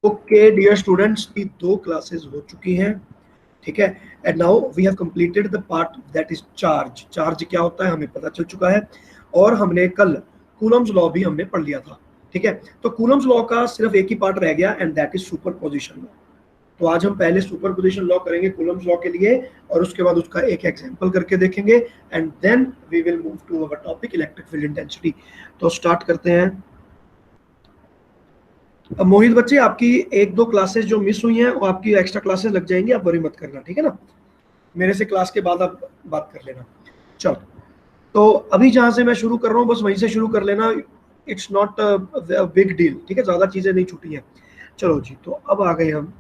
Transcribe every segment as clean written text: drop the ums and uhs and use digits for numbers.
Okay dear students, की 2 classes हो चुकी हैं, ठीक है। And now we have completed the part that is charge. Charge क्या होता है हमें पता चल चुका है, और हमने कल कूलम्स लॉ भी हमने पढ़ लिया था, ठीक है। तो कूलम्स लॉ का सिर्फ एक ही पार्ट रह गया, and that is superposition law. तो आज हम पहले सुपरपोजिशन लॉ करेंगे कूलम्स लॉ के लिए, और उसके बाद उसका एक एग्जांपल करके देखेंगे, and then we will move to our topic electric field intensity. तो स्टार्ट करते हैं। अब मोहित बच्चे, आपकी 1-2 क्लासेस जो मिस हुई हैं वो आपकी एक्स्ट्रा क्लासेस लग जाएंगी, आप वरी मत करना, ठीक है ना। मेरे से क्लास के बाद आप बात कर लेना। चलो, तो अभी जहां से मैं शुरू कर रहा हूँ बस वहीं से शुरू कर लेना। इट्स नॉट बिग डील, ठीक है, ज्यादा चीजें नहीं छूटी हैं। चलो जी, तो अब आ गए हम।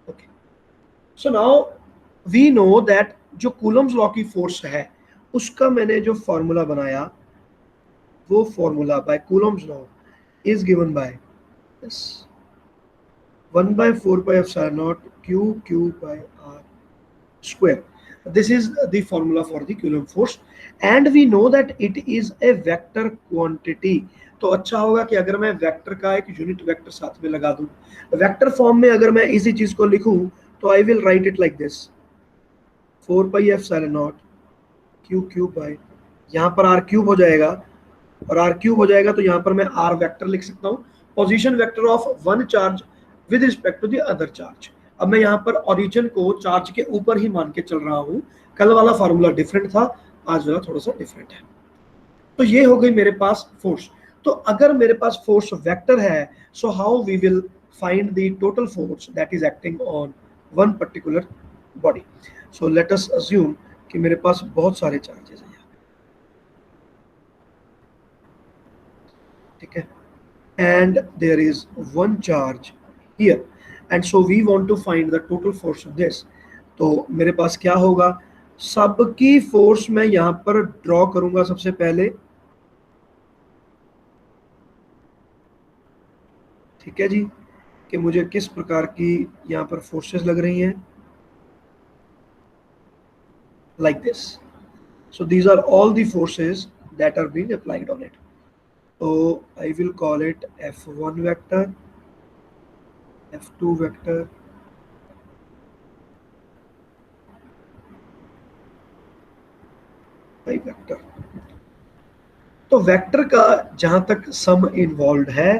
Okay, so now we know that जो कूलम्स लॉ की फोर्स है उसका मैंने जो फॉर्मूला बनाया, वो formula by Coulomb's law is given by this 1/4πε0 q by r square. This is the formula for the Coulomb force, and we know that it is a vector quantity. तो अच्छा होगा कि अगर मैं वेक्टर का एक यूनिट वेक्टर साथ में लगा दूं, वेक्टर फॉर्म में अगर मैं इसी चीज को लिखूं तो I will write it like this 4πε0 q cube by, यहाँ पर r क्यूब हो जाएगा, और r क्यूब हो जाएगा तो यहाँ पर मैं r वेक्टर लिख सकता हूँ, position vector of one charge with respect to the other charge. अब मैं यहाँ पर ओरिजिन को चार्ज के ऊपर ही मान के चल रहा हूँ। कल वाला फार्मूला डिफरेंट था, आज वाला थोड़ा सा डिफरेंट है। तो ये हो गई मेरे पास फोर्स। तो अगर मेरे पास फोर्स वेक्टर है, so how we will find the total force that is acting on one particular body. So let us assume कि मेरे पास बहुत सारे चार्जेस हैं, ठीक है, and there is one charge here, and so we want to find the total force of this। तो मेरे पास क्या होगा, सबकी फोर्स मैं यहां पर ड्रॉ करूंगा सबसे पहले, ठीक है जी, कि मुझे किस प्रकार की यहाँ पर फोर्सेस लग रही हैं, like this। So these are all the forces that are being applied on it। So I will call it F1 vector, F2 vector, I vector। तो वेक्टर का जहां तक सम इन्वॉल्व है,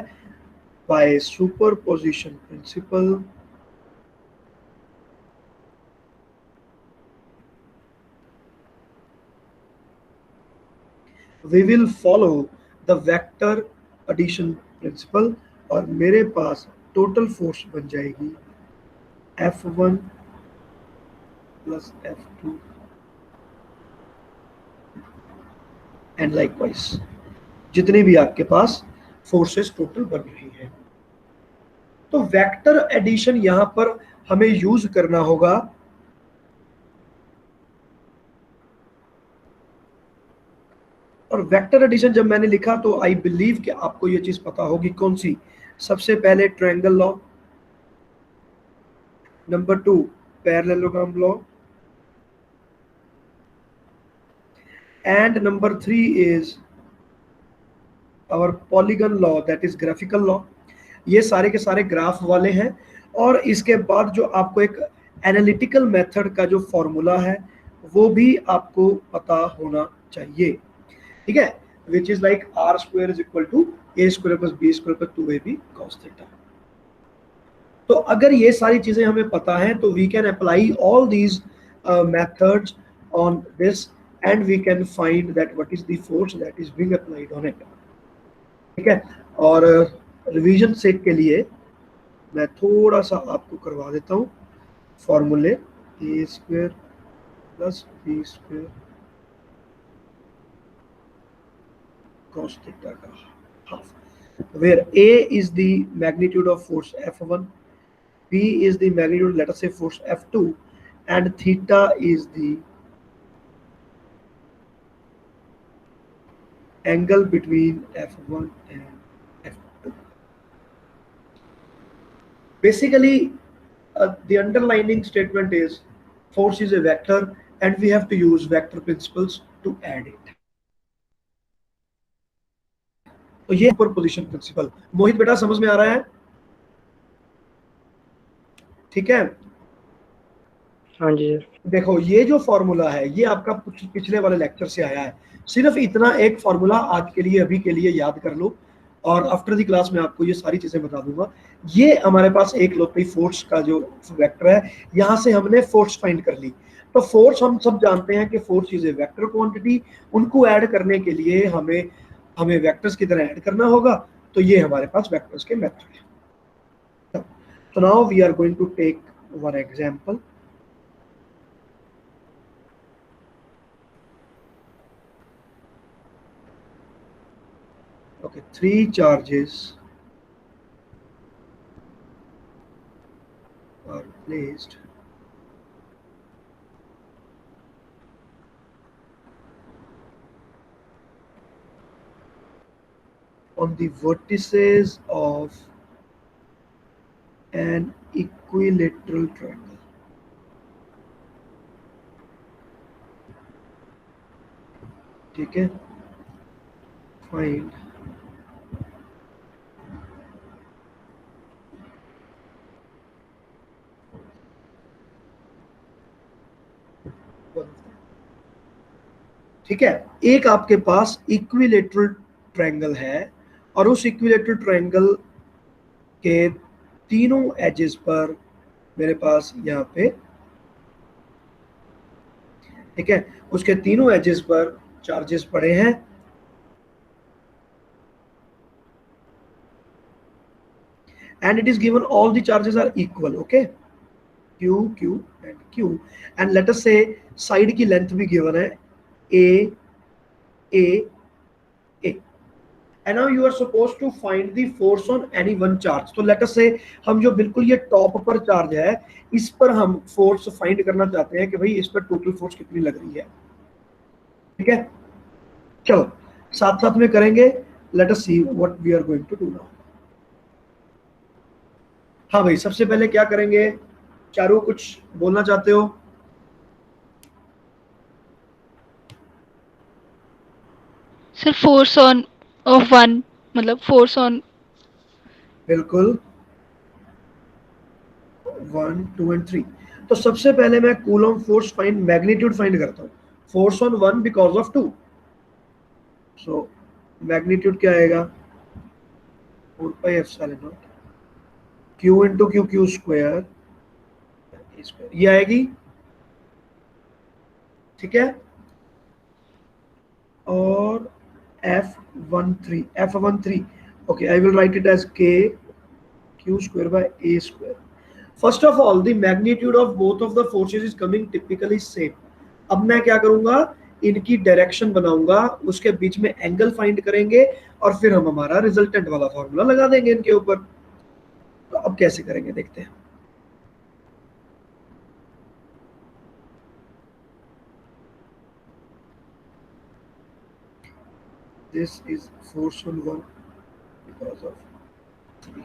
by superposition principle, we will follow the vector addition principle, और मेरे पास total force बन जाएगी F1 plus F2 and likewise जितनी भी आपके पास फोर्सेस टोटल बन रही है। तो वेक्टर एडिशन यहां पर हमें यूज करना होगा, और वेक्टर एडिशन जब मैंने लिखा तो आई बिलीव कि आपको ये चीज पता होगी कौन सी। सबसे पहले triangle law, number 2 parallelogram law, and number 3 is our polygon law, that is graphical law। ये सारे के सारे ग्राफ वाले हैं, और इसके बाद जो आपको एक एनालिटिकल मेथड का जो फॉर्मूला है वो भी आपको पता होना चाहिए, ठीक है, which is like R square is equal to A square plus B square plus 2ab cos theta. तो अगर ये सारी चीजें हमें पता है तो we can apply all these methods on this, and we can find that what is the force that is being applied on it, ठीक है। और रिवीजन सेक के लिए मैं थोड़ा सा आपको करवा देता हूँ फॉर्मूले, a square plus B square cos theta का half, where A is the magnitude of force F1, B is the magnitude, let us say, force F2, and theta is the angle between F1 and F2। Basically The underlining statement is force is a vector and we have to use vector principles to add it. तो ये superposition principle. मोहित बेटा समझ में आ रहा है? ठीक है, हाँ जी। देखो ये जो फॉर्मूला है ये आपका पिछले वाले लेक्चर से आया है। सिर्फ इतना एक फॉर्मूला आज के लिए अभी के लिए याद कर लो और आफ्टर द क्लास में आपको ये सारी चीजें बता दूंगा। ये हमारे पास एक लोकली फोर्स का जो वेक्टर है, यहां से हमने फोर्स फाइंड कर ली। तो फोर्स हम सब जानते हैं कि force is a vector quantity, उनको ऐड करने के लिए हमें वेक्टर्स की तरह ऐड करना होगा। तो ये हमारे पास वेक्टर्स के मेथड है। तो now we are going to take one example. Okay, 3 charges are placed on the vertices of an equilateral triangle. ठीक है, find ठीक है, एक आपके पास इक्विलेटरल ट्रायंगल है और उस इक्विलेटरल ट्रायंगल के तीनों एजेस पर मेरे पास यहाँ पे, ठीक है, उसके तीनों एजेस पर चार्जेस पड़े हैं and it is given all the charges are equal, okay, q q and q, and let us say side की length भी given है a a a, and now you are supposed to find the force on any one charge. तो let us say हम जो बिल्कुल ये top पर charge है इस पर हम फोर्स फाइंड करना चाहते हैं कि भाई इस पर टोटल फोर्स कितनी लग रही है। ठीक है, चलो साथ साथ में करेंगे। Let us see what we are going to do now. हाँ भाई, सबसे पहले क्या करेंगे? चारू कुछ बोलना चाहते हो? Sir force on off one, मतलब फोर्स ऑन। बिल्कुल, 1 2 एंड 3। तो सबसे पहले मैं coulomb force find, magnitude find करता हूँ। Force on 1 because of 2, so magnitude क्या आएगा? 4 pi epsilon not q into Q Q square, ये आएगी। ठीक है, और f13 okay, I will write it as k q square by a square. First of all, the magnitude of both of the forces is coming typically same. अब मैं क्या करूंगा, इनकी डायरेक्शन बनाऊंगा, उसके बीच में एंगल फाइंड करेंगे और फिर हम हमारा रिजल्टेंट वाला फॉर्मूला लगा देंगे इनके ऊपर। तो अब कैसे करेंगे देखते हैं। This is force on 1 because of 3.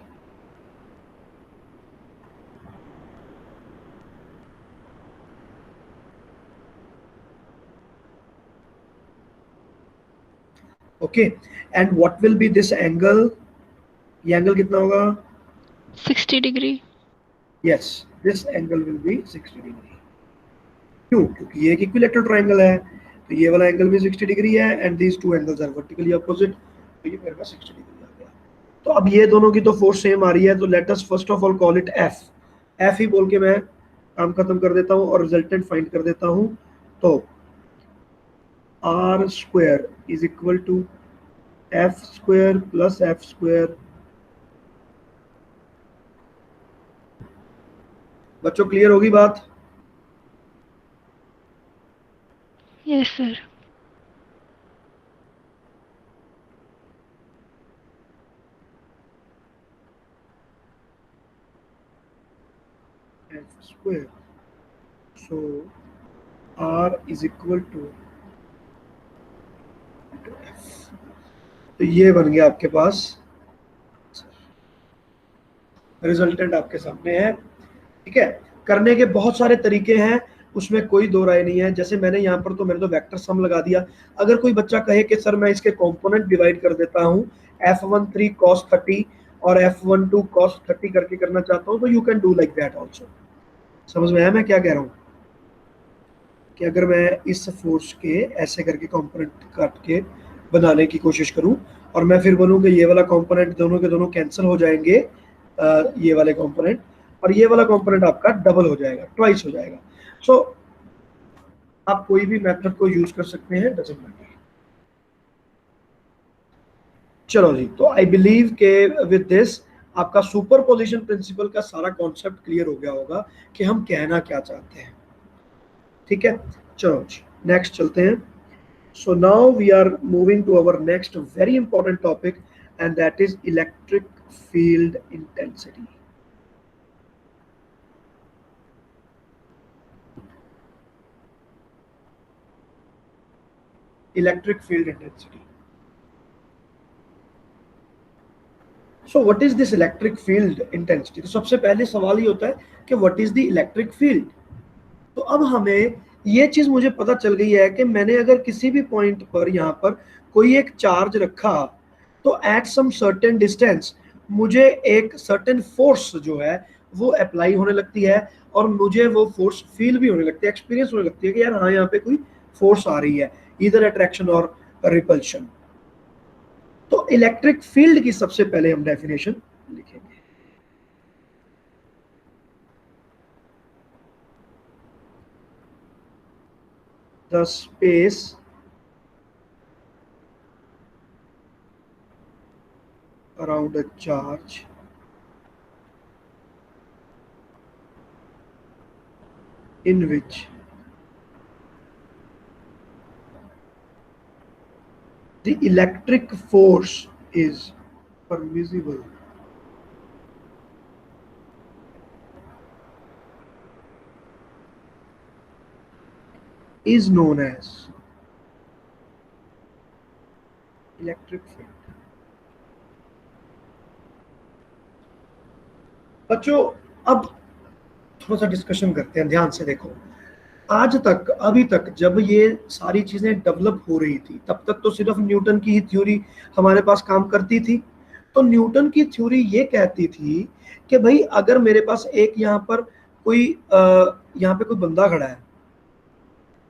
Okay, and what will be this angle? ये एंगल कितना होगा? 60 degree. Yes, this angle will be 60 degree. क्यों? क्योंकि ये एक इक्विलेटरल ट्रायंगल है, तो ये वाला एंगल भी 60 डिग्री है and these two angles are vertically opposite, तो ये मेरे पास 60 डिग्री आ गया। तो अब ये दोनों की तो फोर्स सेम आ रही है, तो let us first of all call it F. F ही बोल के मैं काम खत्म कर देता हूँ और रिजल्टेंट फाइंड कर देता हूँ। तो R square is equal to F square plus F square. बच्चों क्लियर होगी बात? Yes sir. F square, so R is equal to F। तो ये बन गया आपके पास रिजल्टेंट, आपके सामने है। ठीक है, करने के बहुत सारे तरीके हैं, उसमें कोई दो राय नहीं है। जैसे मैंने यहाँ पर तो मैंने तो वेक्टर सम लगा दिया। अगर कोई बच्चा कहे कि सर मैं इसके कंपोनेंट डिवाइड कर देता हूँ, f13 cos 30 और f12 cos 30 करके करना चाहता हूँ, तो you can do like that also. समझ में आया मैं क्या कह रहा हूँ? कि अगर मैं इस फोर्स के ऐसे करके कंपोनेंट काट के बनाने की कोशिश करूं और मैं फिर बोलूं कि ये वाला कंपोनेंट दोनों के दोनों कैंसिल हो जाएंगे, ये वाले कंपोनेंट, और ये वाला कंपोनेंट आपका डबल हो जाएगा, ट्वाइस हो जाएगा। सो आप कोई भी मेथड को यूज कर सकते हैं, डजंट मैटर। चलो जी, तो आई बिलीव के विद दिस आपका सुपरपोजिशन प्रिंसिपल का सारा कॉन्सेप्ट क्लियर हो गया होगा कि हम कहना क्या चाहते हैं। ठीक है, चलो जी नेक्स्ट चलते हैं। So now we are moving to our next very important topic, and that is electric field intensity. Electric field intensity. So what is this electric field intensity? तो सबसे पहले सवाल ये होता है कि what is the electric field? तो अब हमें ये चीज मुझे पता चल गई है कि मैंने अगर किसी भी पॉइंट पर यहाँ पर कोई एक चार्ज रखा, तो एट सम सर्टेन डिस्टेंस मुझे एक सर्टेन फोर्स जो है वो अप्लाई होने लगती है, और मुझे वो फोर्स फील भी होने लगती है, एक्सपीरियंस होने लगती है कि यार हाँ यहाँ पे कोई फोर्स आ रही है, इधर अट्रैक्शन और रिपल्शन। तो इलेक्ट्रिक फील्ड की सबसे पहले हम डेफिनेशन लिखेंगे। The space around a charge in which the electric force is permissible is known as electric field. बच्चों अब थोड़ा सा डिस्कशन करते हैं, ध्यान से देखो। आज तक, अभी तक जब ये सारी चीजें डेवलप हो रही थी, तब तक तो सिर्फ न्यूटन की ही थ्योरी हमारे पास काम करती थी। तो न्यूटन की थ्योरी ये कहती थी कि भाई अगर मेरे पास एक यहाँ पर कोई यहाँ पे कोई बंदा खड़ा है,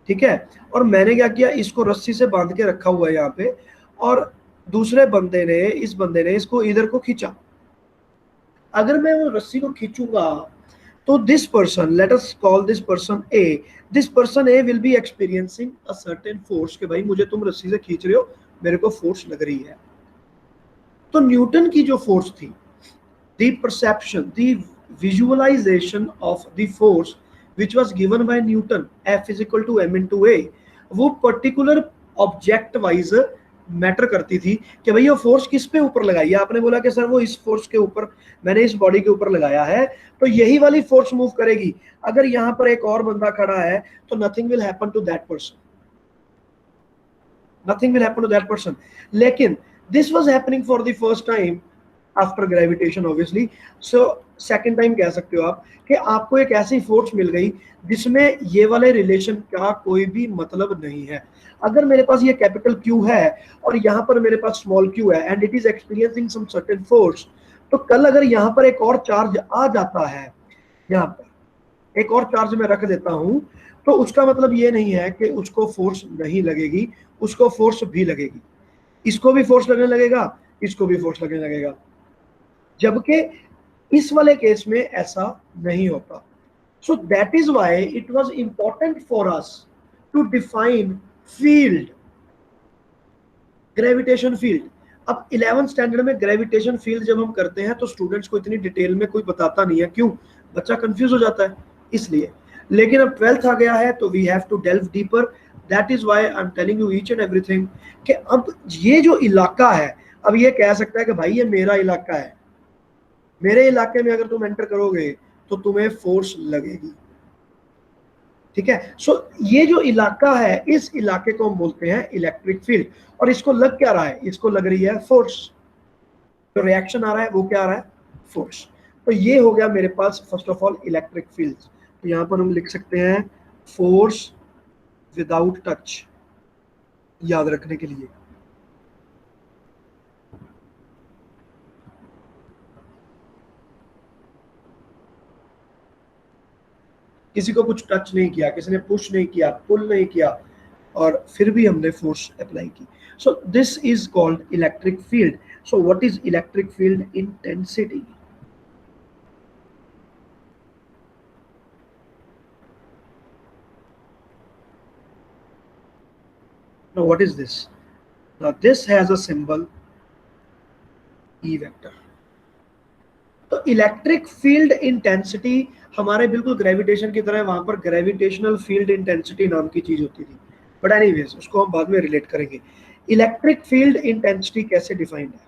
ठीक है, और मैंने क्या किया, इसको रस्सी से बांध के रखा हुआ है यहाँ पे, और दूसरे बंदे ने, इस बंदे ने इसको इधर को खींचा। अगर मैं वो रस्सी को खींचूंगा तो this person, late us call this person A, this person A will be experiencing a certain force, कि भाई मुझे तुम रस्सी से खींच रहे हो, मेरे को फोर्स लग रही है। तो न्यूटन की जो फोर्स थी, the perception, the visualization of the force which was given by Newton, F is equal to m into a, वो पर्टिकुलर ऑब्जेक्ट वाइज मैटर करती थी कि भाई ये फोर्स किस पे ऊपर लगाई है। आपने बोला कि सर वो इस फोर्स के ऊपर, मैंने इस बॉडी के ऊपर लगाया है, तो यही वाली फोर्स मूव करेगी। अगर यहाँ पर एक और बंदा खड़ा है तो nothing will happen to that person, nothing will happen to that person. लेकिन this was happening for the first time after gravitation obviously. So second time कह सकते हो आप कि आपको एक ऐसी फोर्स मिल गई जिसमें ये वाले रिलेशन का कोई भी मतलब नहीं है। अगर मेरे पास ये कैपिटल Q है और यहाँ पर मेरे पास स्मॉल q है and it is experiencing some certain force, तो कल अगर यहाँ पर एक और चार्ज आ जाता है, यहाँ पर एक और चार्ज मैं रख देता हूँ, तो उसका मतलब ये नहीं है कि उसको फोर्स नहीं लगेगी, उसको फोर्स भी लगेगी। इसको भी फोर्स लगने लगेगा, इसको भी फोर्स लगने लगेगा, जबकि इस वाले केस में ऐसा नहीं होता। So that is why it was important for us to define field, gravitation field. अब 11th स्टैंडर्ड में ग्रेविटेशन फील्ड जब हम करते हैं तो स्टूडेंट्स को इतनी डिटेल में कोई बताता नहीं है, क्यों? बच्चा कंफ्यूज हो जाता है इसलिए। लेकिन अब 12th आ गया है तो we have to delve deeper, that is why I am telling you each and everything कि अब ये जो इलाका है, अब ये कह सकता है कि भाई ये मेरा इलाका है, मेरे इलाके में अगर तुम एंटर करोगे तो तुम्हें फोर्स लगेगी, ठीक है। सो ये जो इलाका है, इस इलाके को हम बोलते हैं इलेक्ट्रिक फील्ड। और इसको लग क्या रहा है? इसको लग रही है फोर्स। जो रिएक्शन आ रहा है वो क्या आ रहा है? फोर्स। तो ये हो गया मेरे पास first of all electric field. तो यहाँ पर हम लिख सकते हैं फोर्स विदाउट टच, याद रखने के लिए। किसी को कुछ टच नहीं किया, किसी ने पुश नहीं किया, पुल नहीं किया, और फिर भी हमने फोर्स अप्लाई की। So this is called electric field. So what is electric field intensity? Now what is this? Now this has a symbol E vector. तो इलेक्ट्रिक फील्ड इंटेंसिटी हमारे बिल्कुल ग्रेविटेशन की तरह, वहां पर ग्रेविटेशनल फील्ड इंटेंसिटी नाम की चीज होती थी, बट एनीवेज उसको हम बाद में रिलेट करेंगे। इलेक्ट्रिक फील्ड इंटेंसिटी कैसे डिफाइंड है?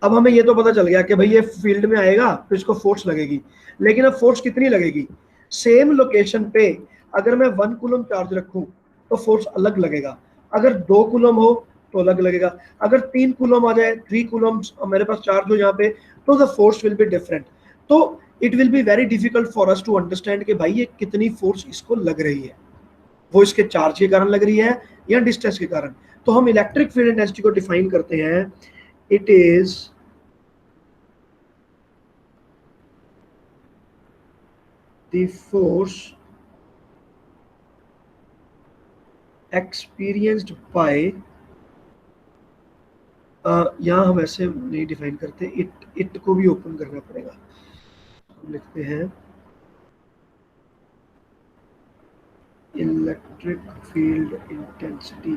अब हमें ये तो पता चल गया कि भाई ये फील्ड में आएगा तो इसको फोर्स लगेगी, लेकिन अब फोर्स कितनी लगेगी? सेम लोकेशन पे अगर मैं 1 कूलम चार्ज रखूं तो फोर्स अलग लगेगा, अगर 2 कूलम हो तो अलग लगेगा, अगर 3 कूलम आ जाए, 3 कूलम मेरे पास चार्ज हो यहाँ पे, तो the force will be different. तो it will be very difficult for us to understand कि भाई ये कितनी फोर्स इसको लग रही है, वो इसके चार्ज के कारण लग रही है या डिस्टेंस के कारण। तो हम इलेक्ट्रिक फील्ड इंटेंसिटी को डिफाइन करते हैं, it is the force experienced by यहाँ हम ऐसे नहीं डिफाइन करते, इट को भी ओपन करना पड़ेगा। हम लिखते हैं इलेक्ट्रिक फील्ड इंटेंसिटी।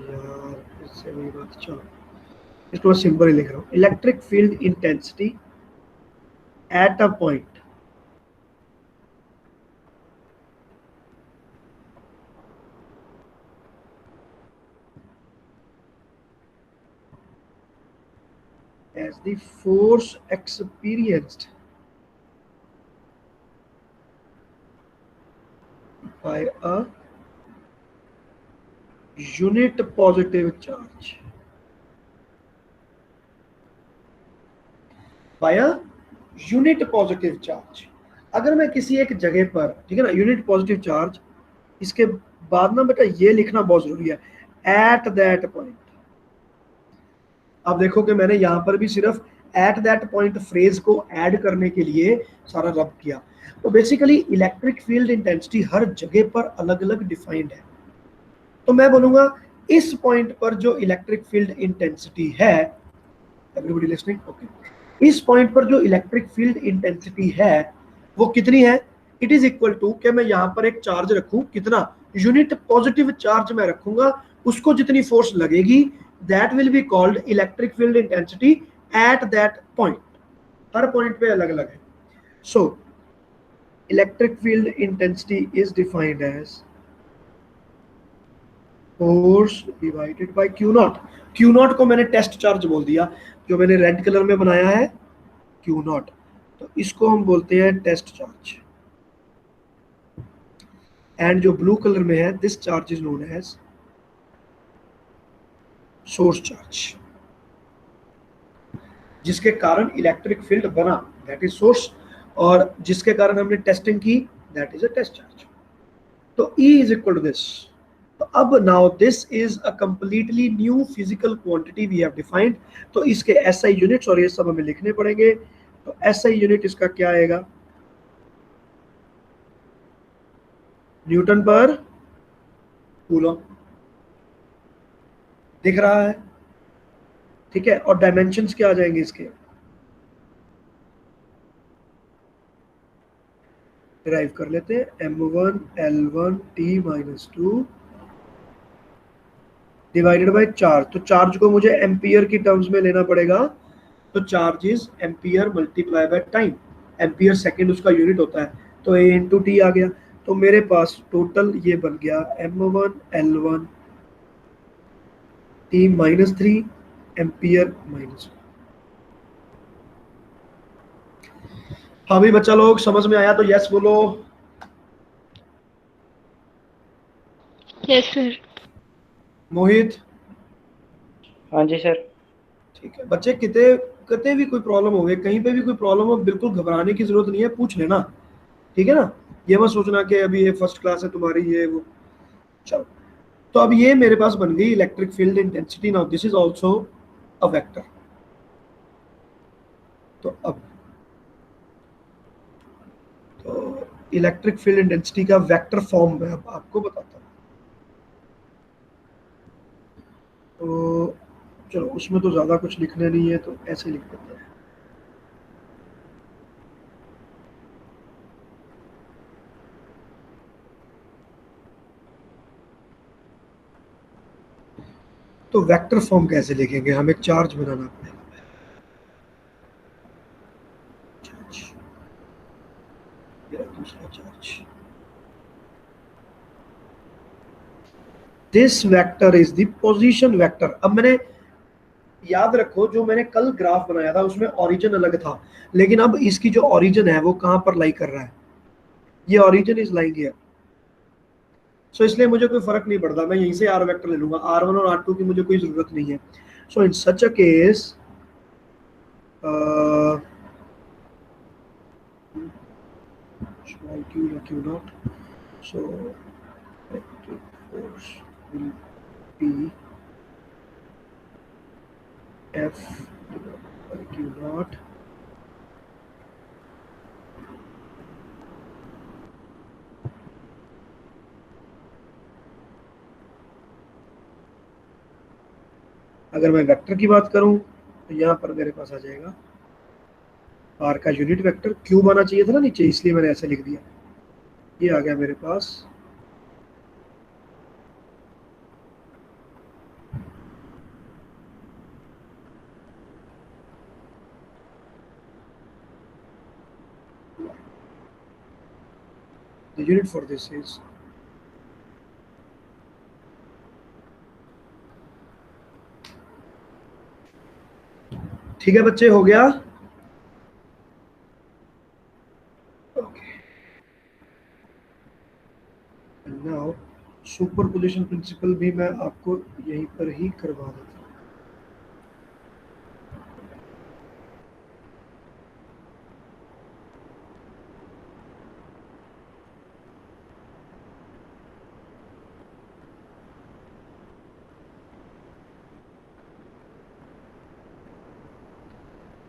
यार इससे वही बात, चलो इसको सिंपल ही लिख रहा हूँ, electric field intensity at a point as the force experienced by a unit positive charge, by a unit positive charge. अगर मैं किसी एक जगह पर, ठीक है ना, यूनिट पॉजिटिव चार्ज, इसके बाद ना बेटा ये लिखना बहुत जरूरी है, एट दैट पॉइंट। अब देखो कि मैंने यहां पर भी सिर्फ एट दैट पॉइंट फ्रेज को ऐड करने के लिए सारा रब किया। तो बेसिकली इलेक्ट्रिक फील्ड इंटेंसिटी हर जगह पर अलग अलग डिफाइंड है। तो मैं बोलूंगा इस पॉइंट पर जो इलेक्ट्रिक फील्ड इंटेंसिटी है, एवरीबॉडी लिसनिंग, ओके, इस पॉइंट पर जो इलेक्ट्रिक फील्ड इंटेंसिटी है वो कितनी है? इट इज इक्वल टू, क्या मैं यहां पर एक चार्ज रखूं, कितना यूनिट पॉजिटिव चार्ज मैं रखूंगा, उसको जितनी फोर्स लगेगी, that will be called electric field intensity at that point. हर पॉइंट पे अलग अलग है। So electric field intensity is defined as force divided by q not. Q not को मैंने टेस्ट चार्ज बोल दिया, जो मैंने रेड कलर में बनाया है क्यू नॉट, तो इसको हम बोलते हैं टेस्ट चार्ज। एंड जो ब्लू कलर में है, this charge is known as source charge, जिसके कारण इलेक्ट्रिक फील्ड बना, दैट इज सोर्स, और जिसके कारण हमने टेस्टिंग की, that is a test charge. तो E is equal to this. अब now this is a completely new physical quantity we have defined. तो इसके SI यूनिट्स और ये सब हमें लिखने पड़ेंगे। तो SI यूनिट इसका क्या आएगा? न्यूटन पर कूलम, दिख रहा है, ठीक है। और डायमेंशंस क्या आ जाएंगे इसके? डिराइव कर लेते हैं, m1 L1 T-2 divided by charge. तो चार्ज को मुझे एम्पियर की टर्म्स में लेना पड़ेगा, तो charge is ampere multiply by time. Ampere second उसका यूनिट होता है, तो A इंटू टी आ गया। तो मेरे पास टोटल ये बन गया m1 L1 T-3 ampere minus. हाँ भी बच्चा लोग समझ में आया तो यस बोलो। Yes sir. मोहित? हाँ जी सर। ठीक है बच्चे, कितने कते भी कोई प्रॉब्लम हो गई, कहीं पे भी कोई प्रॉब्लम हो, बिल्कुल घबराने की जरूरत नहीं है, पूछ लेना, ठीक है ना। ये मत सोचना कि अभी ये फर्स्ट क्लास है तुम्हारी, ये वो। चलो, तो अब ये मेरे पास बन गई electric field intensity. Now this is also a vector. तो अब तो इलेक्ट्रिक फील्ड इंटेंसिटी का वेक्टर फॉर्म मैं अब आपको बताता हूँ। तो चलो, उसमें तो ज्यादा कुछ लिखने नहीं है, तो ऐसे लिख देते हैं। तो वेक्टर फॉर्म कैसे लिखेंगे, हमें चार्ज बनाना पड़ेगा। चार्ज, दूसरा charge. This vector is the position vector. अब मैंने, याद रखो, जो मैंने कल ग्राफ बनाया था उसमें ओरिजिन अलग था, लेकिन अब इसकी जो ओरिजिन है वो कहां पर लाई कर रहा है, ये ओरिजिन इज लाइंग हियर। सो इसलिए मुझे कोई फर्क नहीं पड़ता, मैं यहीं से आर वेक्टर ले लूंगा, R1 और R2 की मुझे कोई जरूरत नहीं है। सो इन सच अ केस small q या q naught, so electric force will be F by q naught अगर मैं वेक्टर की बात करूं तो यहाँ पर मेरे पास आ जाएगा आर का यूनिट वेक्टर, क्यूब आना चाहिए था ना नीचे, इसलिए मैंने ऐसे लिख दिया। ये आ गया मेरे पास the unit for this is ठीक है बच्चे, हो गया। नाउ सुपरपोजिशन प्रिंसिपल भी मैं आपको यहीं पर ही करवा देता हूँ।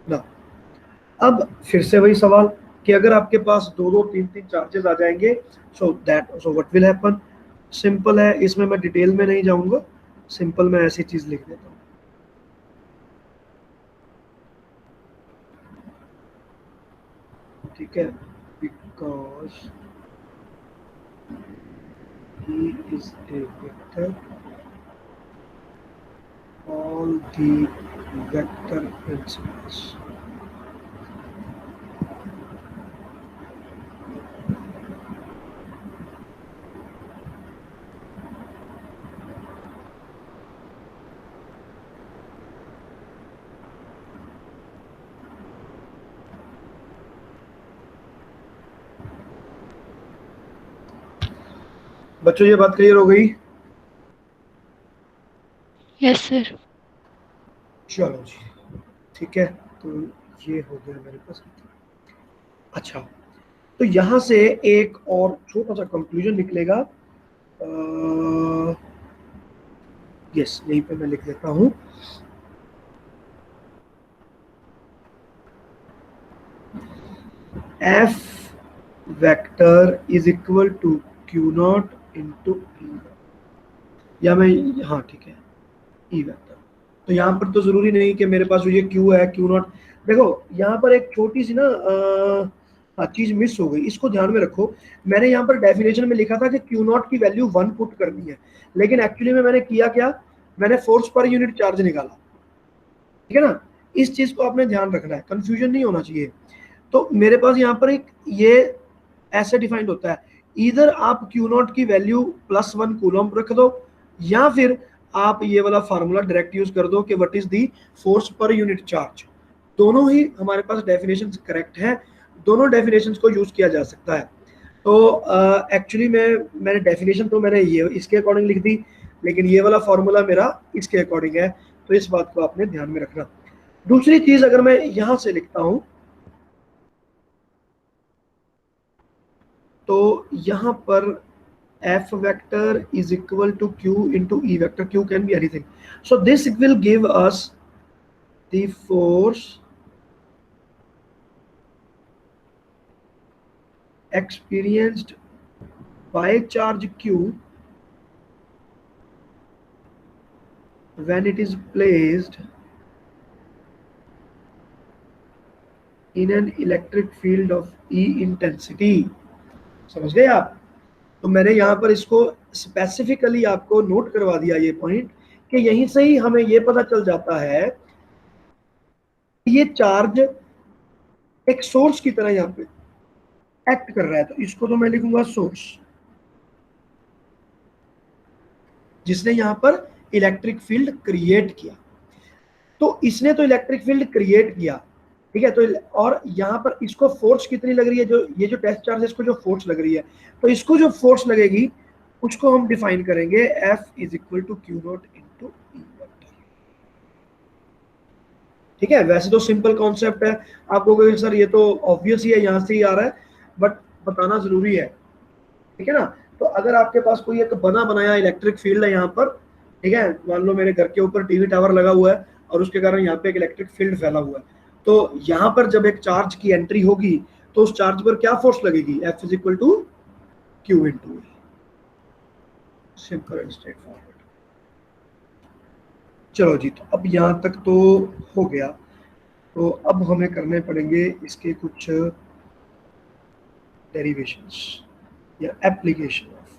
ना अब फिर से वही सवाल कि अगर आपके पास दो दो तीन तीन चार्जेस आ जाएंगे, so what will happen. Simple है, इसमें मैं डिटेल में नहीं जाऊंगा, सिंपल मैं ऐसी चीज लिख देता हूँ। ठीक है, because he is a vector, all the vector principles बच्चों ये बात क्लियर हो गई? Yes sir. चलो जी, ठीक है, तो ये हो गया मेरे पास। अच्छा, तो यहां से एक और छोटा सा कंक्लूजन निकलेगा। यस, यहीं पे मैं लिख देता हूं। F vector is equal to Q not into E, या मैं, हाँ ठीक है, E वेक्टर। तो यहाँ पर तो जरूरी नहीं कि मेरे पास जो ये Q है, Q नॉट, देखो यहाँ पर एक छोटी सी ना चीज मिस हो गई, इसको ध्यान में रखो। मैंने यहाँ पर डेफिनेशन में लिखा था कि Q नॉट की वैल्यू 1 पुट करनी है, लेकिन एक्चुअली में मैंने किया क्या, मैंने फोर्स पर यूनिट चार्ज निकाला। ठीक है ना, इस चीज को आपने ध्यान रखना है, कंफ्यूजन नहीं होना चाहिए। तो मेरे पास यहाँ पर एक ये ऐसे डिफाइंड होता है, इधर आप Q नॉट की वैल्यू +1 कूलम रख दो, या फिर आप ये वाला फार्मूला डायरेक्ट यूज कर दो कि what is the force per unit charge. दोनों ही हमारे पास डेफिनेशन करेक्ट है, दोनों डेफिनेशन को यूज किया जा सकता है। तो एक्चुअली मैंने डेफिनेशन तो मैंने ये इसके अकॉर्डिंग लिख दी, लेकिन ये वाला फार्मूला मेरा इसके अकॉर्डिंग है, तो इस बात को आपने ध्यान में रखना। दूसरी चीज अगर मैं यहां से लिखता हूं तो यहां पर F vector is equal to Q into E vector. Q can be anything. So this will give us the force experienced by charge Q when it is placed in an electric field of E intensity. समझ गए आप? तो मैंने यहाँ पर इसको specifically आपको note करवा दिया ये पॉइंट कि यहीं से ही हमें ये पता चल जाता है ये चार्ज एक सोर्स की तरह यहाँ पे एक्ट कर रहा है। तो इसको तो मैं लिखूंगा सोर्स, जिसने यहाँ पर इलेक्ट्रिक फील्ड क्रिएट किया। तो इसने तो इलेक्ट्रिक फील्ड क्रिएट किया, ठीक है। तो और यहाँ पर इसको फोर्स कितनी लग रही है, जो ये जो टेस्ट चार्ज है इसको जो फोर्स लग रही है, तो इसको जो फोर्स लगेगी उसको हम डिफाइन करेंगे F is equal to q not into E vector. ठीक है, वैसे तो सिंपल कॉन्सेप्ट है, आपको कहोगे सर ये तो ऑब्वियस ही है, यहाँ से ही आ रहा है, बट बताना जरूरी है, ठीक है ना। तो अगर आपके पास कोई एक बना बनाया इलेक्ट्रिक फील्ड है यहाँ पर, ठीक है, मान लो मेरे घर के ऊपर टीवी टावर लगा हुआ है और उसके कारण यहाँ पे एक इलेक्ट्रिक फील्ड फैला हुआ है, तो यहाँ पर जब एक चार्ज की एंट्री होगी तो उस चार्ज पर क्या फोर्स लगेगी, F is equal to q into A. Simple and straight forward. चलो जी, तो अब यहाँ तक तो हो गया। तो अब हमें करने पड़ेंगे इसके कुछ डेरिवेशंस या एप्लीकेशन ऑफ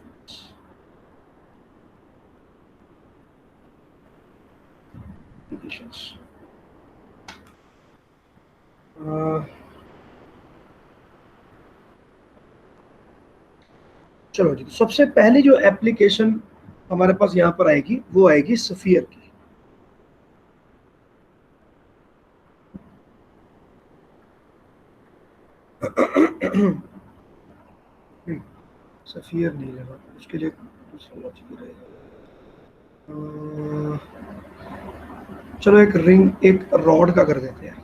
एप्लीकेशंस। चलो जी, सबसे पहली जो एप्लीकेशन हमारे पास यहाँ पर आएगी वो आएगी स्फीयर की। स्फीयर नहीं लगा, उसके लिए दूसरा लॉजिक रहेगा। चलो एक रिंग, एक रॉड का कर देते हैं।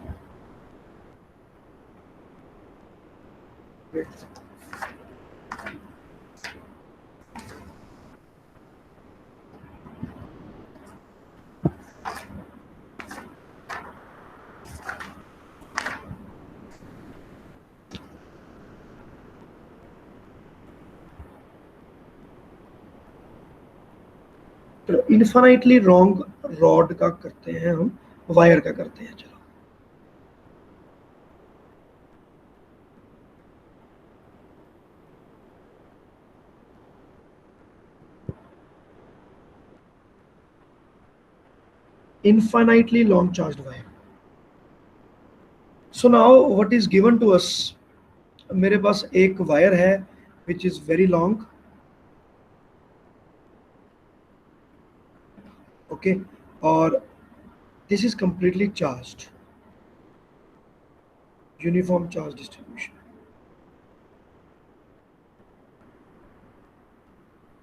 चलो इन्फाइनाइटली रॉन्ग रॉड का करते हैं हम, वायर का करते हैं। चलो infinitely long charged wire. So now what is given to us, मेरे पास एक वायर है which is very long, okay, और this is completely charged, uniform charge distribution,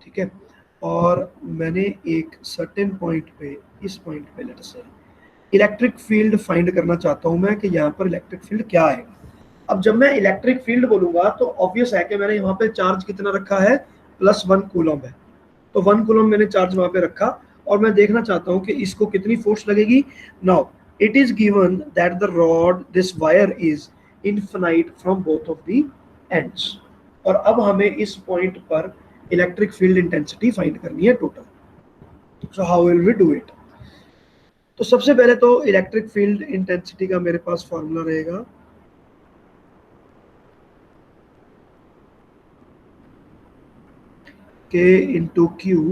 ठीक है। और मैंने एक सर्टेन पॉइंट पे, इस पॉइंट पे let's say electric field find करना चाहता हूं मैं कि यहाँ पर इलेक्ट्रिक फील्ड क्या आएगा। अब जब मैं इलेक्ट्रिक फील्ड बोलूंगा तो ऑब्वियस है कि मैंने यहाँ पे चार्ज कितना रखा है, +1 कूलम है, तो 1 कूलम मैंने चार्ज वहां पे रखा और मैं देखना चाहता हूँ कि इसको कितनी फोर्स लगेगी। Now it is given that the rod, this wire is infinite from both of the ends, और अब हमें इस पॉइंट पर इलेक्ट्रिक फील्ड इंटेंसिटी फाइंड करनी है total. So how will we do it? तो सबसे पहले तो इलेक्ट्रिक फील्ड इंटेंसिटी का मेरे पास फॉर्मूला रहेगा K into q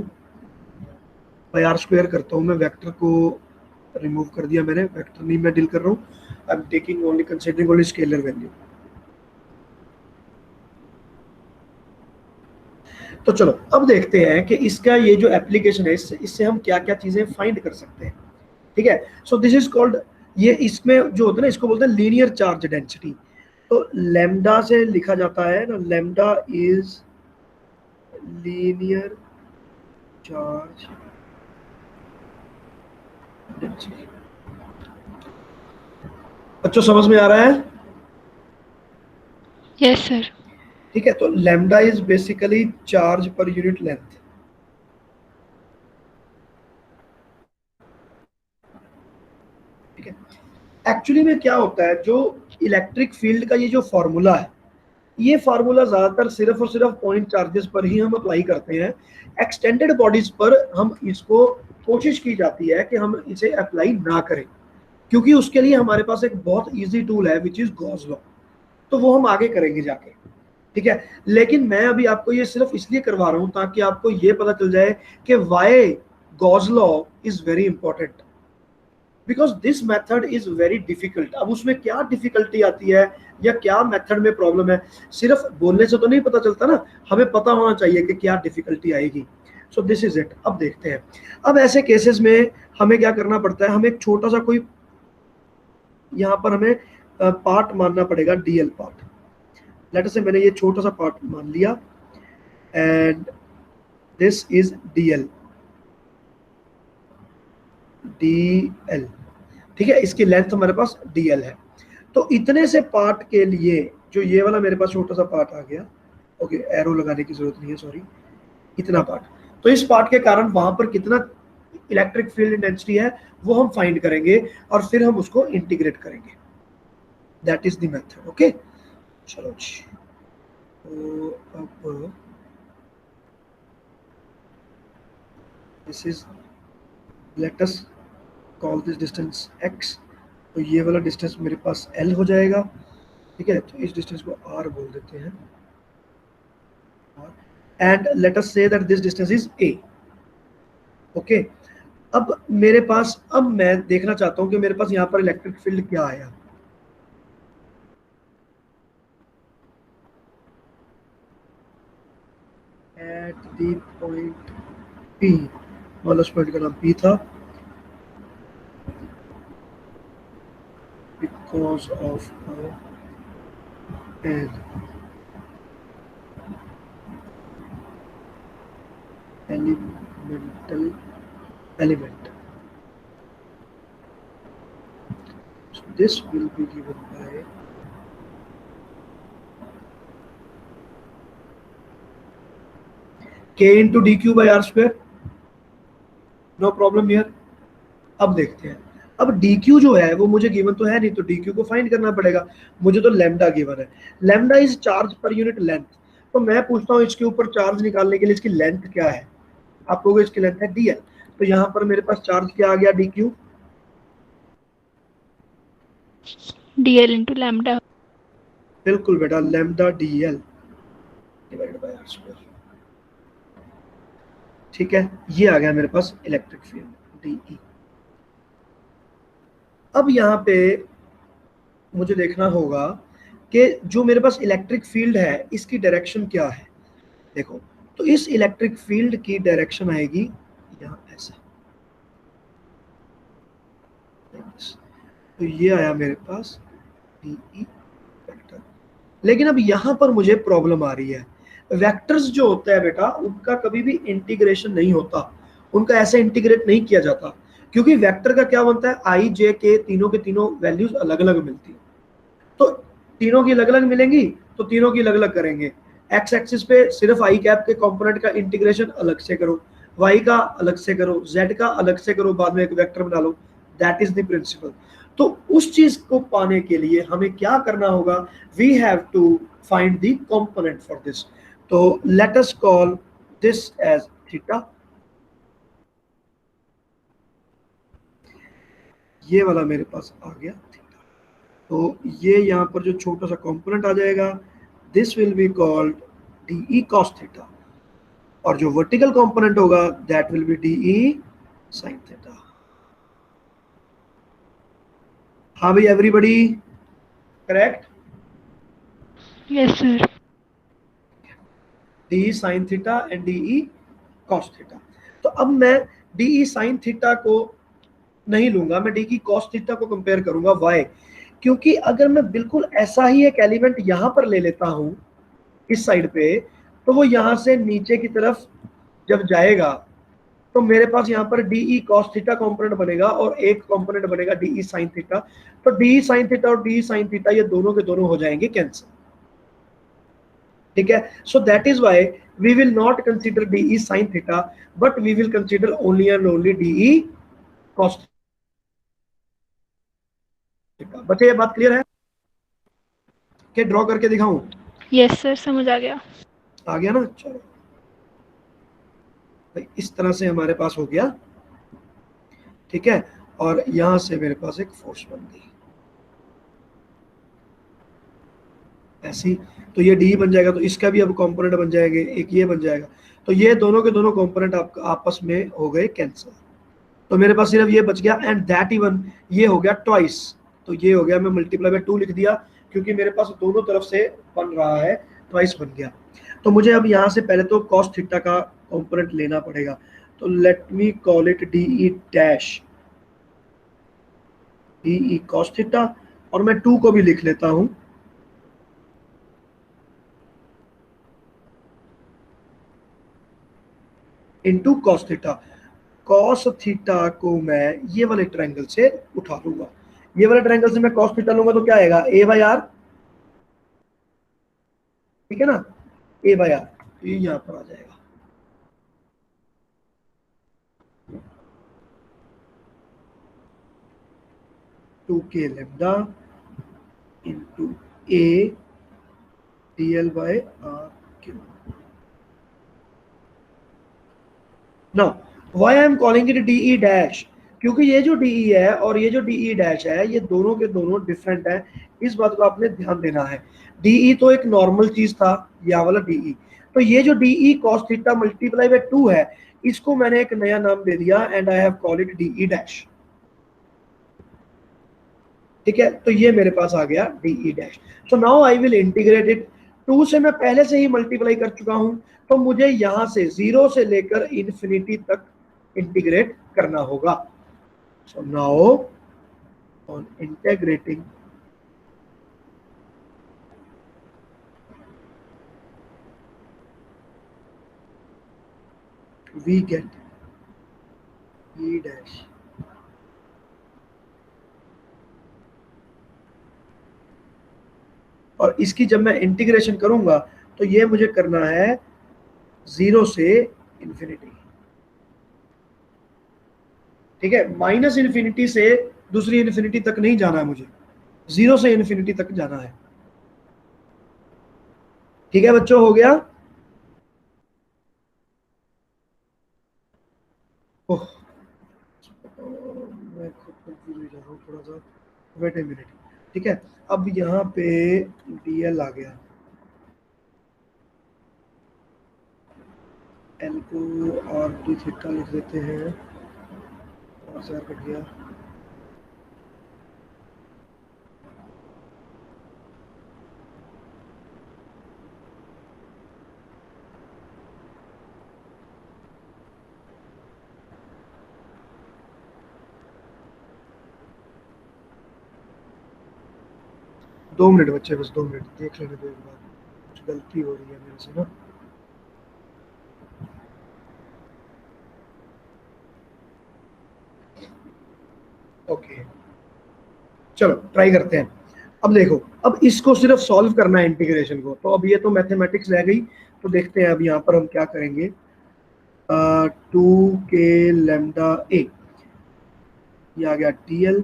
by R square करता हूँ मैं, वेक्टर को रिमूव कर दिया मैंने, वेक्टर नहीं मैं डील कर रहा हूँ, I am taking only considering only scalar value. तो चलो अब देखते हैं कि इसका ये जो एप्लीकेशन है इससे हम क्या क्या चीजें फाइंड कर सकते हैं, ठीक है। सो दिस इज कॉल्ड, ये इसमें जो होता है ना इसको बोलते हैं लीनियर चार्ज डेंसिटी। तो लैम्डा से लिखा जाता है ना, lambda is linear charge density. बच्चों समझ में आ रहा है? Yes sir. ठीक है, तो lambda is basically charge per unit length. ठीक है, एक्चुअली में क्या होता है, जो इलेक्ट्रिक फील्ड का ये जो फॉर्मूला है, ये फार्मूला ज्यादातर सिर्फ और सिर्फ पॉइंट चार्जेस पर ही हम अप्लाई करते हैं। एक्सटेंडेड बॉडीज पर हम इसको कोशिश की जाती है कि हम इसे अप्लाई ना करें, क्योंकि उसके लिए हमारे पास एक बहुत इजी टूल है विच इज गॉस लॉ, तो वो हम आगे करेंगे जाके। ठीक है, लेकिन मैं अभी आपको ये सिर्फ इसलिए करवा रहा हूं ताकि आपको ये पता चल जाए कि why Gauss law is very important, because this method is very difficult. अब उसमें क्या डिफिकल्टी आती है या क्या मेथड में प्रॉब्लम है, सिर्फ बोलने से तो नहीं पता चलता ना, हमें पता होना चाहिए कि क्या डिफिकल्टी आएगी। So this is it. अब देखते हैं, अब ऐसे केसेस में हमें क्या करना पड़ता है, हमें एक छोटा सा कोई यहाँ पर हमें पार्ट मानना पड़ेगा, डीएल पार्ट। लेट से मैंने ये छोटा सा पार्ट मान लिया and this is DL, DL. ठीक है, इसकी लेंथ हमारे पास डीएल है। तो इतने से पार्ट के लिए जो ये वाला मेरे पास छोटा सा पार्ट आ गया, ओके एरो लगाने की जरूरत नहीं है, सॉरी, इतना पार्ट, तो इस पार्ट के कारण वहां पर कितना इलेक्ट्रिक फील्ड इंटेंसिटी है वो हम फाइंड करेंगे और फिर हम उसको इंटीग्रेट करेंगे। That is the method. Okay, चलो जी, तो अब this is, late us call this distance x, तो ये वाला डिस्टेंस मेरे पास l हो जाएगा। ठीक है, तो इस डिस्टेंस को r बोल देते हैं, and let us say that this distance is a। Okay, अब मेरे पास, अब मैं देखना चाहता हूं कि मेरे पास यहाँ पर इलेक्ट्रिक फील्ड क्या आया। एट द पॉइंट P, मान लो उस पॉइंट का नाम P था, because of an elemental element. So this will be given by k into dq by r square. No problem here. अब देखते हैं, अब dq जो है वो मुझे गिवन तो है नहीं, तो dq को फाइंड करना पड़ेगा। मुझे तो लैम्डा गिवन है, lambda is charge per unit length. तो मैं पूछता हूँ इसके ऊपर चार्ज निकालने के लिए इसकी लेंथ क्या है, आप लोगों इसकी लेंथ है dl, तो यहाँ पर मेरे पास चार्ज क्या आ गया, dq, dl इंटू लैम्डा। बिल्कुल बेटा, lambda dl divided by r square. ठीक है, ये आ गया मेरे पास इलेक्ट्रिक फील्ड de। अब यहाँ पे मुझे देखना होगा कि जो मेरे पास इलेक्ट्रिक फील्ड है इसकी डायरेक्शन क्या है। देखो, तो इस इलेक्ट्रिक फील्ड की डायरेक्शन आएगी यहाँ ऐसे, तो ये आया मेरे पास DE वेक्टर। लेकिन अब यहाँ पर मुझे प्रॉब्लम आ रही है, वेक्टर्स जो होता है बेटा उनका कभी भी इंटीग्रेशन नहीं होता, उनका ऐसे इंटीग्रेट नहीं किया जाता, क्योंकि वेक्टर का क्या बनता है, आई जे के तीनों के तीनों वैल्यूज अलग अलग मिलती है, तो तीनों की अलग अलग मिलेंगी तो तीनों की अलग अलग करेंगे। एक्स एक्सिस पे सिर्फ आई कैप के कंपोनेंट का इंटीग्रेशन अलग से करो, वाई का अलग से करो, जेड का अलग से करो, बाद में एक वेक्टर बना लो। That is the principle. तो उस चीज को पाने के लिए हमें क्या करना होगा, we have to find the component for this. तो let us call this as theta, ये वाला मेरे पास आ गया थीटा। तो ये यहाँ पर जो छोटा सा कंपोनेंट आ जाएगा, this will be called DE cos theta, और जो वर्टिकल कंपोनेंट होगा that will B DE sin theta. हाँ भाई, everybody correct? Yes sir. DE sin theta and DE cos theta. तो अब मैं DE sin थीटा को नहीं लूंगा, मैं DE cos थीटा को कंपेयर करूंगा। वाई? क्योंकि अगर मैं बिल्कुल ऐसा ही एक एलिमेंट यहां पर ले लेता हूं इस साइड पे, तो वो यहां से नीचे की तरफ जब जाएगा तो मेरे पास यहाँ पर डी कॉस थीटा कॉम्पोनेंट बनेगा और एक कॉम्पोनेंट बनेगा डी साइन थीटा। तो डी साइन थीटा और डी साइन थीटा ये दोनों के दोनों हो जाएंगे कैंसिल, ठीक है। So that is why we will not consider d sine theta, but we will consider only and only d cos theta. बच्चे ये बात क्लियर है? क्या ड्रॉ करके दिखाऊं? यस सर, समझ आ गया। आ गया ना? चलो भाई, इस तरह से हमारे पास हो गया, ठीक है। और यहां से मेरे पास एक फोर्स बन गई ऐसी, तो ये डी बन जाएगा, तो इसका भी अब कंपोनेंट बन जाएंगे, एक ये बन जाएगा। तो ये दोनों के दोनों कंपोनेंट आपस में हो गए कैंसिल। तो मेरे पास सिर्फ ये बच गया, एंड दैट इवन ये हो गया ट्वाइस। तो ये हो गया, मैं मल्टीप्लाई बाय 2 लिख दिया क्योंकि मेरे पास दोनों तरफ से बन रहा है, ट्वाइस बन गया। तो मुझे अब यहाँ से पहले तो कॉस थीटा का कंपोनेंट लेना पड़ेगा। तो let me call it D dash D cos theta, और मैं 2 को भी लिख लेता हूं into cos theta. Cos theta को मैं ये वाले ट्रायंगल से उठा लूंगा, ये वाले ट्रायंगल से मैं कॉस थीटा लूंगा तो क्या आएगा, ए बाई आर, ठीक है ना, ए बाई आर। तो ये यहां पर आ जाएगा, two K lambda into A D L by R Q. Now why I am calling it dE dash, क्योंकि ये जो डीई है और ये जो डीई डैश है ये दोनों के दोनों डिफरेंट है, इस बात को आपने ध्यान देना है। डीई तो एक नॉर्मल चीज था, या वाला डीई, तो ये जो dE cos theta multiply by 2 है, इसको मैंने एक नया नाम दे दिया, and I have called it dE dash, ठीक है। तो ये मेरे पास आ गया dE dash. So now I will integrate it. 2 से मैं पहले से ही मल्टीप्लाई कर चुका हूं, तो मुझे यहां से 0 से लेकर इन्फिनिटी तक इंटीग्रेट करना होगा। So now on integrating we get E dash और इसकी जब मैं इंटीग्रेशन करूंगा तो ये मुझे करना है 0 से इन्फिनिटी, ठीक है। माइनस इन्फिनिटी से दूसरी इन्फिनिटी तक नहीं जाना है मुझे, 0 से इन्फिनिटी तक जाना है, ठीक है बच्चों, हो गया। ओह, मैं खुद कंफ्यूज हो जा रहा हूँ थोड़ा सा, वेट ए मिनट, ठीक है। अब यहाँ पे डीएल आ गया, एल को और डी थीटा लिख देते हैं, और सर कट गया, दो मिनट बच्चे, बस 2 मिनट देख लेने दो एक बार, कुछ गलती हो रही है मेरे से ना। ओके चलो ट्राई करते हैं। अब देखो, अब इसको सिर्फ सॉल्व करना है इंटीग्रेशन को, तो अब ये तो मैथमेटिक्स रह गई, तो देखते हैं अब यहाँ पर हम क्या करेंगे। 2 के लेमडा ए, ये आ गया टीएल,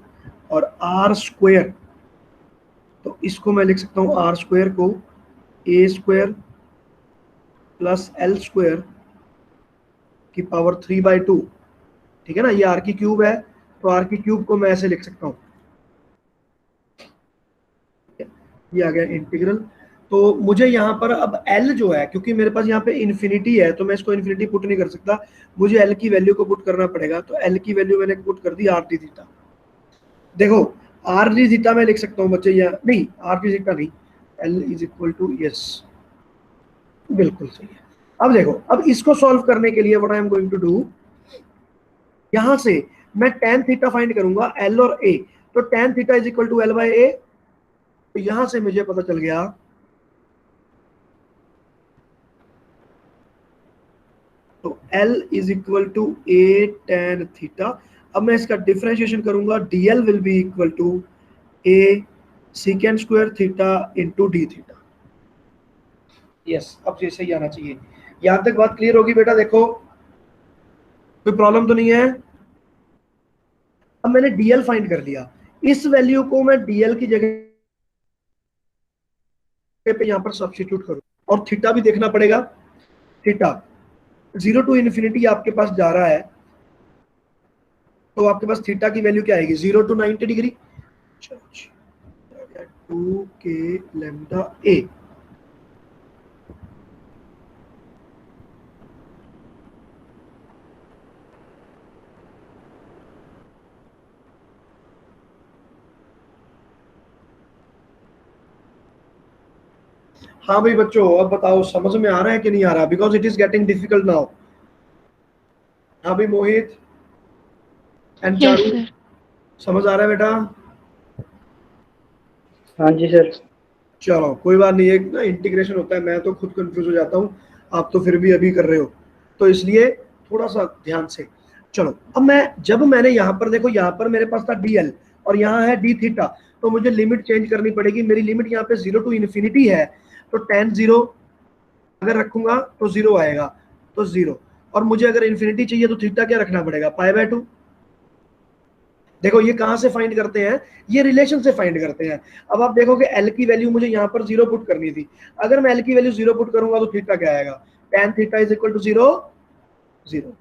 और आर स्क्वायर, तो इसको मैं लिख सकता हूँ आर स्क्वायर को ए स्क्वायर प्लस एल स्क्वायर की पावर 3/2, ठीक है ना। ये आर की क्यूब है, तो आर की क्यूब को मैं ऐसे लिख सकता हूँ, ये आ गया इंटीग्रल। तो मुझे यहाँ पर अब L जो है, क्योंकि मेरे पास यहाँ पे इन्फिनिटी है, तो मैं इसको इन्फिनिटी पुट नहीं कर सकता, मुझे L की वैल्यू को पुट करना पड़ेगा। तो L की वैल्यू मैंने पुट कर दी आर डी थीटा। देखो आर डी थीटा मैं लिख सकता हूँ बच्चे, या नहीं आर डी थीटा नहीं, L is equal to, yes बिल्कुल सही है। अब देखो, अब इसको सॉल्व करने के लिए what I am going to do, यहां से मैं tan थीटा फाइंड करूंगा, L और A, तो tan theta is equal to L by A। तो यहां से मुझे पता चल गया, तो L is equal to A tan theta. अब मैं इसका डिफरेंशिएशन करूंगा, DL will be equal to A secant square theta into D theta. Yes, अब जैसे ही आना चाहिए। यहां तक बात क्लियर होगी बेटा? देखो कोई प्रॉब्लम तो नहीं है? अब मैंने DL फाइंड कर लिया, इस वैल्यू को मैं DL की जगह पे यहां पर सब्स्टिट्यूट करूं, और थीटा भी देखना पड़ेगा। थीटा 0 टू इन्फिनिटी आपके पास जा रहा है, तो आपके पास थीटा की वैल्यू क्या आएगी? 0 to 90 degree, 2k lambda a। हाँ भाई बच्चों, अब बताओ समझ में आ रहा है कि नहीं आ रहा? Because it is getting difficult now. हाँ भाई मोहित एंड यस चारू, सर। समझ आ रहा है बेटा? हाँ जी सर। चलो कोई बात नहीं, एक ना इंटीग्रेशन होता है, मैं तो खुद कंफ्यूज हो जाता हूँ, आप तो फिर भी अभी कर रहे हो, तो इसलिए थोड़ा सा ध्यान से। चलो अब मैंने यहाँ पर देखो, यहाँ पर मेरे पास था DL और यहाँ है डी थीटा, तो मुझे लिमिट चेंज करनी पड़ेगी। मेरी लिमिट यहाँ पे 0 टू इन्फिनिटी है, तो tan 0 अगर रखूंगा तो 0 आएगा, तो 0। और मुझे अगर इन्फिनिटी चाहिए तो थीटा क्या रखना पड़ेगा? π/2। देखो ये कहां से फाइंड करते हैं? ये रिलेशन से फाइंड करते हैं। अब आप देखो कि L की वैल्यू मुझे यहाँ पर 0 पुट करनी थी। अगर मैं L की वैल्यू 0 पुट करूंगा तो थीटा क्या आएगा? tan theta is equal to 0, 0।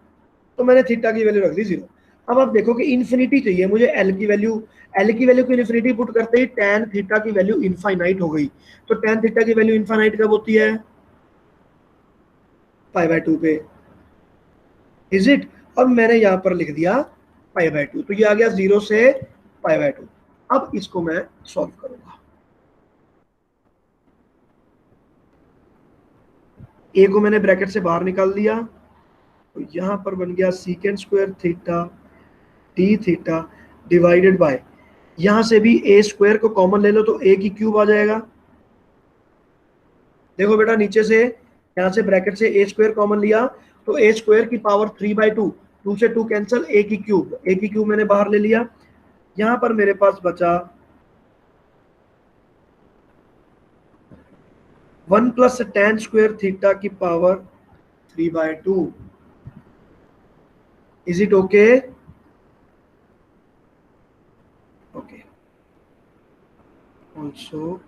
तो मैंने थीटा की वैल्यू रख दी 0। अब आप देखो कि इन्फिनिटी चाहिए मुझे, L की वैल्यू को इन्फिनिटी पुट करते ही tan थीटा की वैल्यू इनफाइनाइट हो गई। तो tan थीटा की वैल्यू इनफाइनाइट कब होती है? π/2 पे, इज इट? और मैंने यहां पर लिख दिया π/2, तो ये आ गया 0 से π/2। अब इसको मैं सॉल्व करूंगा। ए को मैंने ब्रैकेट से बाहर निकाल दिया, तो यहां पर बन गया सीकेंड square theta D theta divided by, यहां से भी ए स्क्वायर को कॉमन ले लो तो ए की क्यूब आ जाएगा। देखो बेटा नीचे से, यहां से ब्रैकेट से ए स्क्वायर कॉमन लिया, तो ए स्क्वायर की पावर 3/2, 2 से 2 कैंसिल, ए की क्यूब मैंने बाहर ले लिया। यहां पर मेरे पास बचा 1 प्लस tan स्क्वायर थीटा की power 3/2। Is it okay? Okay. Also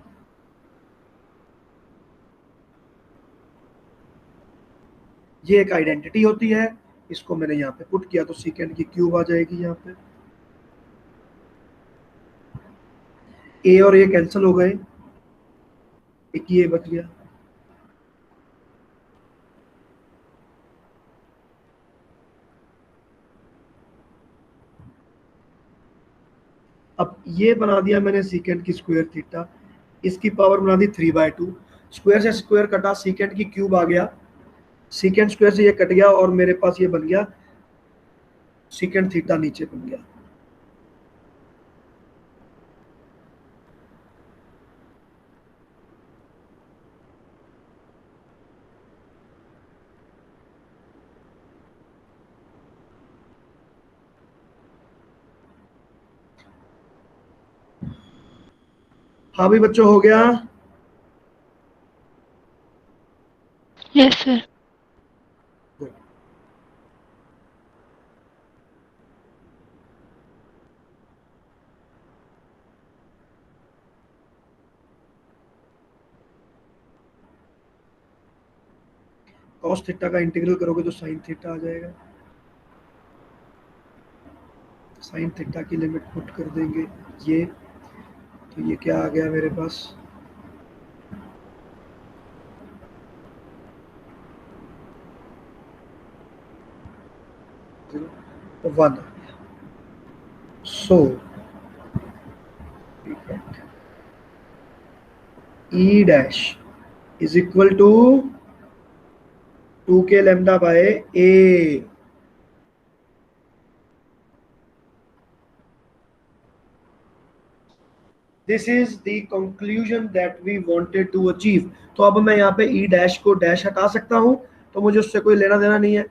ये एक आइडेंटिटी होती है, इसको मैंने यहाँ पे पुट किया तो सीकेंड की क्यूब आ जाएगी। यहाँ पे ए और ए कैंसिल हो गए, एक ही ए बच गया। अब ये बना दिया मैंने सीकेंड की स्क्वायर थीटा, इसकी पावर बना दी 3/2, स्क्वायर से स्क्वायर कटा, सीकेंड की क्यूब आ गया, सीकेंड स्क्वायर से ये कट गया और मेरे पास ये बन गया सीकेंड थीटा नीचे बन गया। हाँ भाई बच्चों, हो गया? Yes sir. कॉस थीटा का इंटीग्रल करोगे तो साइन थीटा आ जाएगा, साइन थीटा की लिमिट पुट कर देंगे ये, तो ये क्या आ गया मेरे पास? तो 1 आ गया। So E dash is equal to 2k lambda by A. This is the conclusion that we wanted to achieve. तो अब मैं यहाँ पे ई डैश को डैश हटा सकता हूँ, तो मुझे उससे कोई लेना देना नहीं है।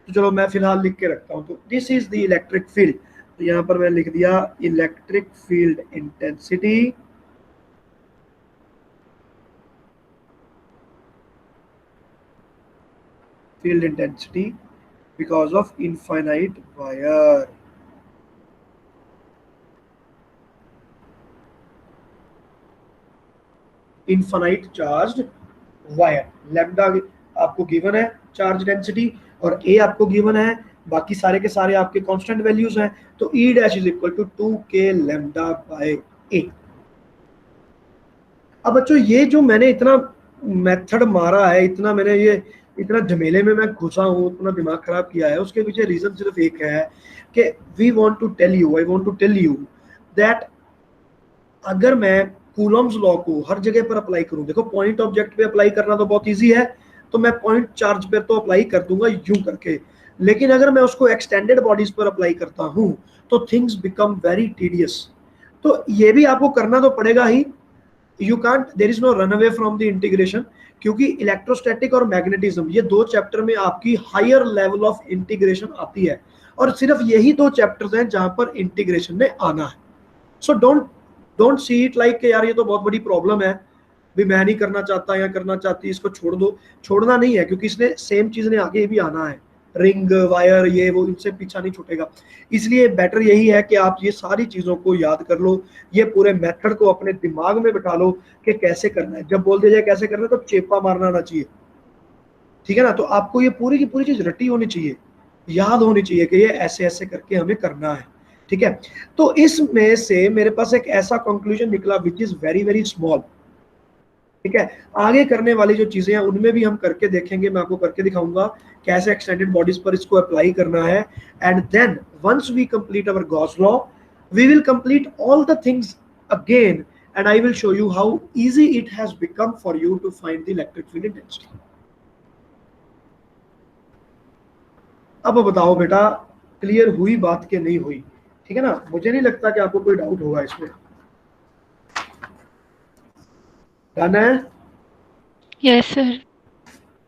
तो चलो मैं फिलहाल लिख के रखता हूँ। तो this is the electric field, तो यहाँ पर मैं लिख दिया electric field intensity because of infinite wire. Infinite charge wire, lambda आपको गिवन है चार्ज डेंसिटी और ए आपको गिवन है, बाकी सारे के सारे आपके कांस्टेंट वैल्यूज हैं। तो E dash is equal to 2k lambda by A. अब बच्चों ये जो मैंने इतना मेथड मारा है, इतना मैंने ये इतना झमेले में मैं घुसा हूँ, इतना दिमाग खराब किया है, उसके पीछे रीजन सिर्फ एक है कि I want to tell you that अगर मैं कूलॉम्स लॉ को हर जगह पर अप्लाई करूं, देखो पॉइंट ऑब्जेक्ट पे अप्लाई करना तो बहुत इजी है, तो मैं पॉइंट चार्ज पे तो अप्लाई कर दूंगा यूं करके, लेकिन अगर मैं उसको एक्सटेंडेड बॉडीज पर अप्लाई करता हूं तो थिंग्स बिकम वेरी टीडियस। तो ये भी आपको करना तो पड़ेगा ही, you can't, there is no run away from the integration, क्योंकि इलेक्ट्रोस्टैटिक और मैग्नेटिज्म ये दो चैप्टर में आपकी हायर लेवल ऑफ इंटीग्रेशन आती है, और सिर्फ यही दो चैप्टर्स हैं जहां पर इंटीग्रेशन में आना है। So don't see it like यार ये तो बहुत बड़ी प्रॉब्लम है, भी मैं नहीं करना चाहता या करना चाहती, इसको छोड़ दो। छोड़ना नहीं है, क्योंकि इसने सेम चीज ने आगे भी आना है, रिंग वायर ये वो, इनसे पीछा नहीं छूटेगा। इसलिए बेटर यही है कि आप ये सारी चीजों को याद कर लो, ये पूरे मेथड को अपने दिमाग में बिठा लो कि कैसे करना है। जब बोल दिया जाए कैसे करना है तो चेपा मारना आना चाहिए, ठीक है ना। तो आपको ये पूरी की पूरी चीज रटी होनी चाहिए, याद होनी चाहिए कि ये ऐसे ऐसे करके हमें करना है, ठीक है। तो इसमें से मेरे पास एक ऐसा कंक्लूजन निकला which is very very small, ठीक है। आगे करने वाली जो चीजें हैं उनमें भी हम करके देखेंगे, मैं आपको करके दिखाऊंगा कैसे एक्सटेंडेड बॉडीज पर इसको अप्लाई करना है। And then once we complete our Gauss law we will complete all the things again and I will show you how easy it has become for you to find the electric field intensity. अब बताओ बेटा clear हुई बात के नहीं हुई, ठीक है ना। मुझे नहीं लगता कि आपको कोई डाउट होगा इसमें, डन है? Yes sir.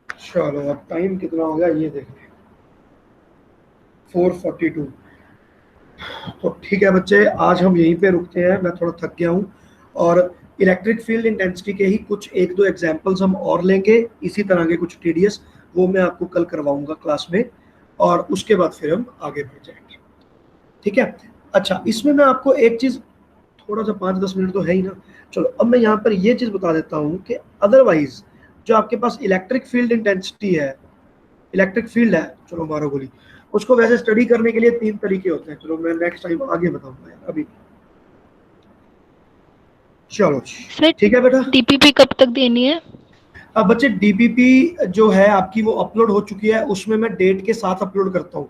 चलो अब टाइम कितना हो गया ये देख लें, 4:42। तो ठीक है बच्चे, आज हम यहीं पे रुकते हैं, मैं थोड़ा थक गया हूँ, और इलेक्ट्रिक फील्ड इंटेंसिटी के ही कुछ एक दो एग्जांपल्स हम और लेंगे, इसी तरह के कुछ टीडीएस, वो मैं आपको कल करवाऊंगा क्लास में, और उसके बाद फिर हम आगे बढ़ जाएंगे, ठीक है। अच्छा, इसमें मैं आपको एक चीज, थोड़ा सा 5-10 मिनट तो है ही ना, चलो अब मैं यहाँ पर ये चीज बता देता हूँ कि अदरवाइज जो आपके पास इलेक्ट्रिक फील्ड इंटेंसिटी है, इलेक्ट्रिक फील्ड है, चलो मारो गोली, उसको वैसे स्टडी करने के लिए 3 तरीके होते हैं, चलो मैं नेक्स्ट टाइम आगे बताऊंगा यार, अभी चलो ठीक है बेटा। डीपीपी कब तक देनी है? अब बच्चे डीपीपी जो है आपकी वो अपलोड हो चुकी है, उसमें मैं डेट के साथ अपलोड करता हूँ,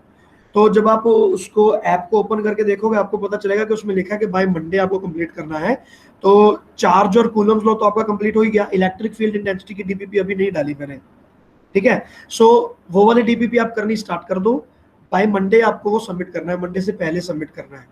तो जब आप उसको ऐप को ओपन करके देखोगे आपको पता चलेगा कि उसमें लिखा है कि बाय मंडे आपको कंप्लीट करना है। तो चार्ज और कूलम्स लॉ तो आपका कंप्लीट हो ही गया, इलेक्ट्रिक फील्ड इंटेंसिटी की डीपीपी अभी नहीं डाली मैंने, ठीक है। सो वो वाली डीपीपी आप करनी स्टार्ट कर दो, बाय मंडे आपको वो सबमिट करना है, मंडे से पहले सबमिट करना है,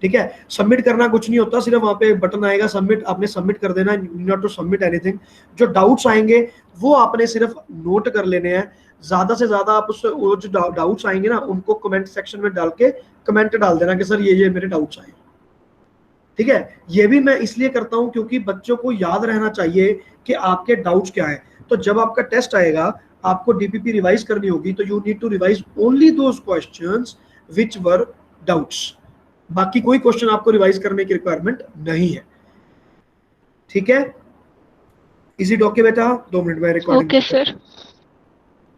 ठीक है। सबमिट करना कुछ नहीं होता, सिर्फ वहां पे बटन आएगा सबमिट, आपने सबमिट कर देना, नॉट टू सबमिट एनीथिंग। जो डाउट्स आएंगे वो आपने सिर्फ नोट कर लेने हैं, ज्यादा से ज्यादा आप उससे वो जो डाउट्स आएंगे ना उनको कमेंट सेक्शन में डाल के कमेंट डाल देना कि सर ये मेरे डाउट्स आए, ठीक है। ये भी मैं इसलिए करता हूं क्योंकि बच्चों को याद रहना चाहिए कि आपके डाउट्स क्या हैं। तो जब आपका टेस्ट आएगा आपको डीपीपी रिवाइज करनी होगी, तो you need to revise only those questions which were doubts, बाकी कोई क्वेश्चन आपको रिवाइज करने की रिक्वायरमेंट नहीं है, ठीक है। इजी डॉक्यूमेंट बेटा, 2 मिनट में रिकॉर्डिंग। Okay sir.